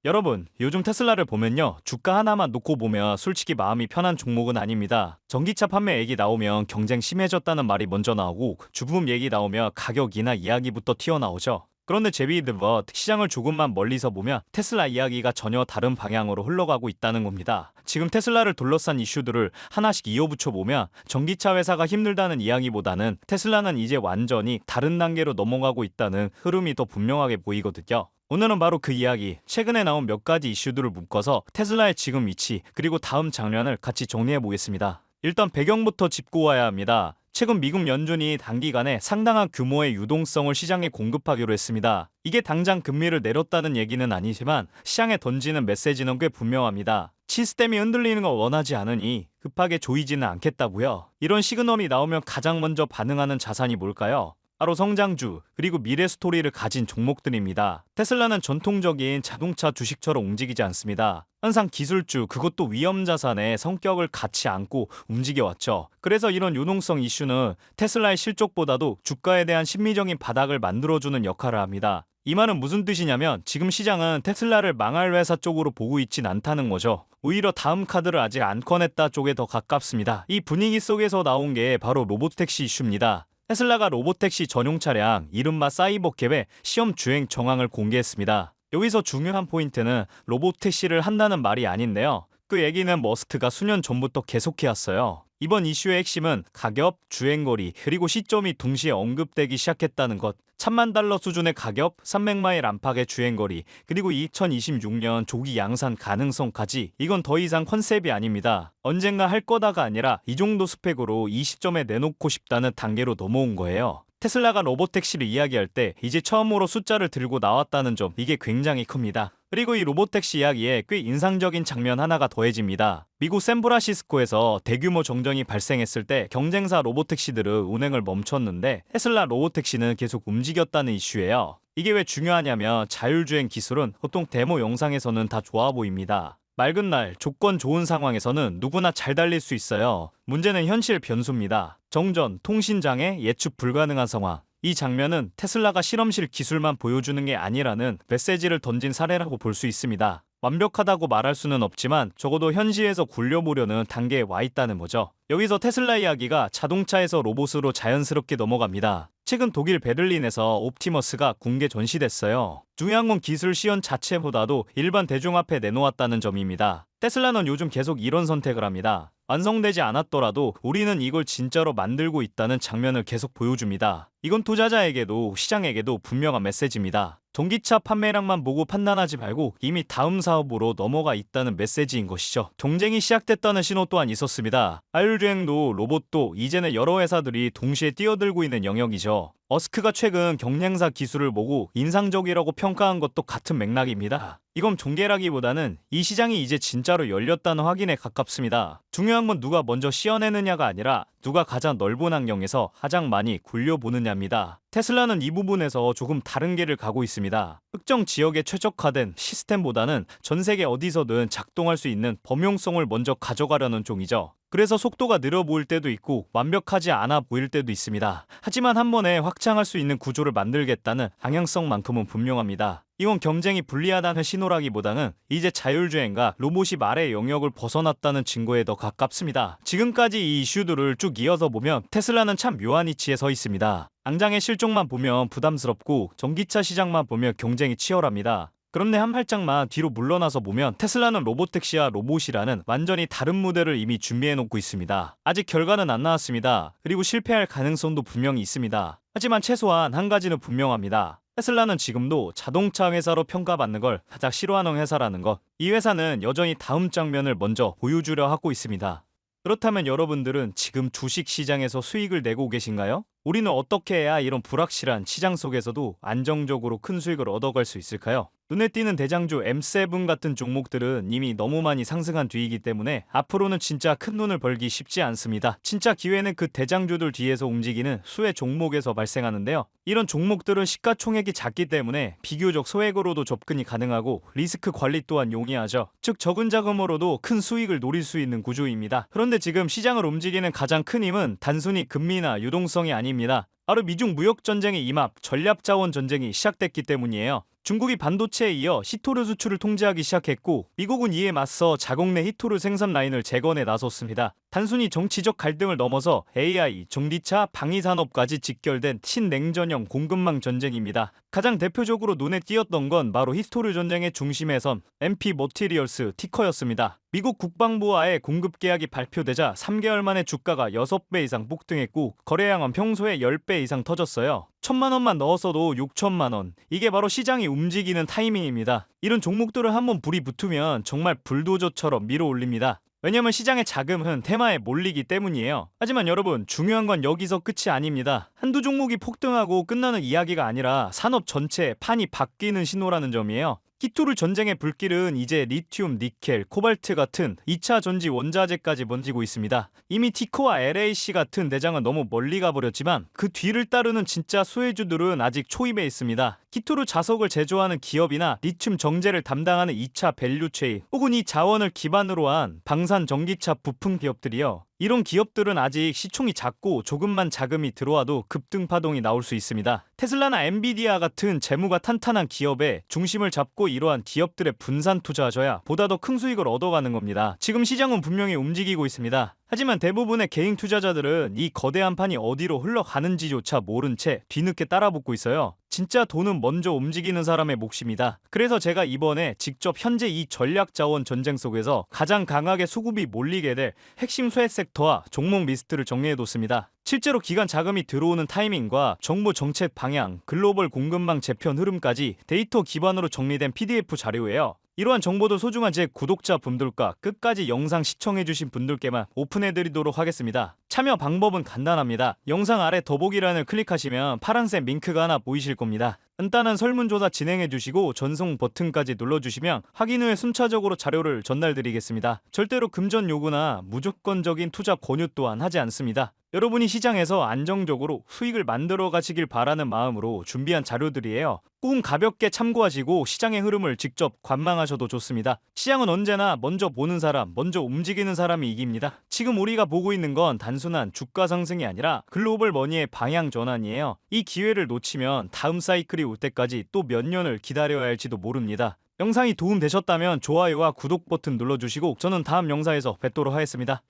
여러분, 요즘 테슬라를 보면요. 주가 하나만 놓고 보면 솔직히 마음이 편한 종목은 아닙니다. 전기차 판매 얘기 나오면 경쟁 심해졌다는 말이 먼저 나오고 주부품 얘기 나오면 가격이나 이야기부터 튀어나오죠. 그런데 제비드벗 시장을 조금만 멀리서 보면 테슬라 이야기가 전혀 다른 방향으로 흘러가고 있다는 겁니다. 지금 테슬라를 둘러싼 이슈들을 하나씩 이어붙여 보면 전기차 회사가 힘들다는 이야기보다는 테슬라는 이제 완전히 다른 단계로 넘어가고 있다는 흐름이 더 분명하게 보이거든요. 오늘은 바로 그 이야기, 최근에 나온 몇 가지 이슈들을 묶어서 테슬라의 지금 위치, 그리고 다음 장면을 같이 정리해 보겠습니다. 일단 배경부터 짚고 와야 합니다. 최근 미국 연준이 단기간에 상당한 규모의 유동성을 시장에 공급하기로 했습니다. 이게 당장 금리를 내렸다는 얘기는 아니지만 시장에 던지는 메시지는 꽤 분명합니다. 시스템이 흔들리는 걸 원하지 않으니 급하게 조이지는 않겠다고요. 이런 시그널이 나오면 가장 먼저 반응하는 자산이 뭘까요? 바로 성장주, 그리고 미래 스토리를 가진 종목들입니다. 테슬라는 전통적인 자동차 주식처럼 움직이지 않습니다. 항상 기술주, 그것도 위험자산의 성격을 같이 안고 움직여왔죠. 그래서 이런 유동성 이슈는 테슬라의 실적보다도 주가에 대한 심리적인 바닥을 만들어주는 역할을 합니다. 이 말은 무슨 뜻이냐면 지금 시장은 테슬라를 망할 회사 쪽으로 보고 있진 않다는 거죠. 오히려 다음 카드를 아직 안 꺼냈다 쪽에 더 가깝습니다. 이 분위기 속에서 나온 게 바로 로보택시 이슈입니다. 테슬라가 로보택시 전용 차량 이른바 사이버캡의 시험 주행 정황을 공개했습니다. 여기서 중요한 포인트는 로보택시를 한다는 말이 아닌데요. 그 얘기는 머스크가 수년 전부터 계속해왔어요. 이번 이슈의 핵심은 가격, 주행거리, 그리고 시점이 동시에 언급되기 시작했다는 것. 1000만 달러 수준의 가격, 300마일 안팎의 주행거리, 그리고 2026년 조기 양산 가능성까지. 이건 더 이상 컨셉이 아닙니다. 언젠가 할 거다가 아니라 이 정도 스펙으로 이 시점에 내놓고 싶다는 단계로 넘어온 거예요. 테슬라가 로보택시를 이야기할 때 이제 처음으로 숫자를 들고 나왔다는 점, 이게 굉장히 큽니다. 그리고 이 로보택시 이야기에 꽤 인상적인 장면 하나가 더해집니다. 미국 샌프란시스코에서 대규모 정전이 발생했을 때 경쟁사 로보택시들은 운행을 멈췄는데 테슬라 로보택시는 계속 움직였다는 이슈예요. 이게 왜 중요하냐면 자율주행 기술은 보통 데모 영상에서는 다 좋아 보입니다. 맑은 날, 조건 좋은 상황에서는 누구나 잘 달릴 수 있어요. 문제는 현실 변수입니다. 정전, 통신장애, 예측 불가능한 상황. 이 장면은 테슬라가 실험실 기술만 보여주는 게 아니라는 메시지를 던진 사례라고 볼 수 있습니다. 완벽하다고 말할 수는 없지만 적어도 현지에서 굴려보려는 단계에 와 있다는 거죠. 여기서 테슬라 이야기가 자동차에서 로봇으로 자연스럽게 넘어갑니다. 최근 독일 베를린에서 옵티머스가 공개 전시됐어요. 중요한 건 기술 시연 자체보다도 일반 대중 앞에 내놓았다는 점입니다. 테슬라는 요즘 계속 이런 선택을 합니다. 완성되지 않았더라도 우리는 이걸 진짜로 만들고 있다는 장면을 계속 보여줍니다. 이건 투자자에게도 시장에게도 분명한 메시지입니다. 전기차 판매량만 보고 판단하지 말고 이미 다음 사업으로 넘어가 있다는 메시지인 것이죠. 경쟁이 시작됐다는 신호 또한 있었습니다. 자율주행도 로봇도 이제는 여러 회사들이 동시에 뛰어들고 있는 영역이죠. 머스크가 최근 경쟁사 기술을 보고 인상적이라고 평가한 것도 같은 맥락입니다. 이건 종계라기보다는 이 시장이 이제 진짜로 열렸다는 확인에 가깝습니다. 중요한 건 누가 먼저 씌어내느냐가 아니라 누가 가장 넓은 환경에서 가장 많이 굴려보느냐입니다. 테슬라는 이 부분에서 조금 다른 길을 가고 있습니다. 특정 지역에 최적화된 시스템보다는 전 세계 어디서든 작동할 수 있는 범용성을 먼저 가져가려는 쪽이죠. 그래서 속도가 느려 보일 때도 있고 완벽하지 않아 보일 때도 있습니다. 하지만 한 번에 확장할 수 있는 구조를 만들겠다는 방향성만큼은 분명합니다. 이건 경쟁이 불리하다는 신호라기보다는 이제 자율주행과 로봇이 말의 영역을 벗어났다는 증거에 더 가깝습니다. 지금까지 이 이슈들을 쭉 이어서 보면 테슬라는 참 묘한 위치에 서 있습니다. 당장의 실적만 보면 부담스럽고 전기차 시장만 보면 경쟁이 치열합니다. 그런데 한 발짝만 뒤로 물러나서 보면 테슬라는 로보택시와 로봇이라는 완전히 다른 무대를 이미 준비해놓고 있습니다. 아직 결과는 안 나왔습니다. 그리고 실패할 가능성도 분명히 있습니다. 하지만 최소한 한 가지는 분명합니다. 테슬라는 지금도 자동차 회사로 평가받는 걸 가장 싫어하는 회사라는 것. 이 회사는 여전히 다음 장면을 먼저 보여주려 하고 있습니다. 그렇다면 여러분들은 지금 주식시장에서 수익을 내고 계신가요? 우리는 어떻게 해야 이런 불확실한 시장 속에서도 안정적으로 큰 수익을 얻어갈 수 있을까요? 눈에 띄는 대장주 M7 같은 종목들은 이미 너무 많이 상승한 뒤이기 때문에 앞으로는 진짜 큰 돈을 벌기 쉽지 않습니다. 진짜 기회는 그 대장주들 뒤에서 움직이는 수혜 종목에서 발생하는데요. 이런 종목들은 시가총액이 작기 때문에 비교적 소액으로도 접근이 가능하고 리스크 관리 또한 용이하죠. 즉 적은 자금으로도 큰 수익을 노릴 수 있는 구조입니다. 그런데 지금 시장을 움직이는 가장 큰 힘은 단순히 금리나 유동성이 아닙니다. 바로 미중 무역 전쟁의 임합, 전략 자원 전쟁이 시작됐기 때문이에요. 중국이 반도체에 이어 히토류 수출을 통제하기 시작했고 미국은 이에 맞서 자국 내 히토류 생산 라인을 재건에 나섰습니다. 단순히 정치적 갈등을 넘어서 AI, 전기차, 방위산업까지 직결된 친냉전형 공급망 전쟁입니다. 가장 대표적으로 눈에 띄었던 건 바로 히토류 전쟁의 중심에 선 MP 머티리얼스 티커였습니다. 미국 국방부와의 공급 계약이 발표되자 3개월 만에 주가가 6배 이상 폭등했고 거래량은 평소에 10배 이상 터졌어요. 1,000만 원만 넣었어도 6천만 원. 이게 바로 시장이 움직이는 타이밍입니다. 이런 종목들을 한번 불이 붙으면 정말 불도저처럼 밀어올립니다. 왜냐면 시장의 자금은 테마에 몰리기 때문이에요. 하지만 여러분, 중요한 건 여기서 끝이 아닙니다. 한두 종목이 폭등하고 끝나는 이야기가 아니라 산업 전체의 판이 바뀌는 신호라는 점이에요. 히토류 전쟁의 불길은 이제 리튬, 니켈, 코발트 같은 2차 전지 원자재까지 번지고 있습니다. 이미 티코와 LAC 같은 대장은 너무 멀리 가버렸지만 그 뒤를 따르는 진짜 수혜주들은 아직 초입에 있습니다. 히토류 자석을 제조하는 기업이나 리튬 정제를 담당하는 2차 밸류체인 혹은 이 자원을 기반으로 한 방산 전기차 부품 기업들이요. 이런 기업들은 아직 시총이 작고 조금만 자금이 들어와도 급등 파동이 나올 수 있습니다. 테슬라나 엔비디아 같은 재무가 탄탄한 기업에 중심을 잡고 이러한 기업들의 분산 투자하셔야 보다 더 큰 수익을 얻어가는 겁니다. 지금 시장은 분명히 움직이고 있습니다. 하지만 대부분의 개인 투자자들은 이 거대한 판이 어디로 흘러가는지조차 모른 채 뒤늦게 따라붙고 있어요. 진짜 돈은 먼저 움직이는 사람의 몫입니다. 그래서 제가 이번에 직접 현재 이 전략자원 전쟁 속에서 가장 강하게 수급이 몰리게 될 핵심 쇠 섹터와 종목 리스트를 정리해뒀습니다. 실제로 기관 자금이 들어오는 타이밍과 정부 정책 방향, 글로벌 공급망 재편 흐름까지 데이터 기반으로 정리된 PDF 자료예요. 이러한 정보도 소중한 제 구독자분들과 끝까지 영상 시청해주신 분들께만 오픈해드리도록 하겠습니다. 참여 방법은 간단합니다. 영상 아래 더보기란을 클릭하시면 파란색 링크가 하나 보이실 겁니다. 간단한 설문조사 진행해주시고 전송 버튼까지 눌러주시면 확인 후에 순차적으로 자료를 전달드리겠습니다. 절대로 금전 요구나 무조건적인 투자 권유 또한 하지 않습니다. 여러분이 시장에서 안정적으로 수익을 만들어 가시길 바라는 마음으로 준비한 자료들이에요. 꼭 가볍게 참고하시고 시장의 흐름을 직접 관망하셔도 좋습니다. 시장은 언제나 먼저 보는 사람, 먼저 움직이는 사람이 이깁니다. 지금 우리가 보고 있는 건 단순한 주가 상승이 아니라 글로벌 머니의 방향 전환이에요. 이 기회를 놓치면 다음 사이클이 올 때까지 또 몇 년을 기다려야 할지도 모릅니다. 영상이 도움되셨다면 좋아요와 구독 버튼 눌러주시고 저는 다음 영상에서 뵙도록 하겠습니다.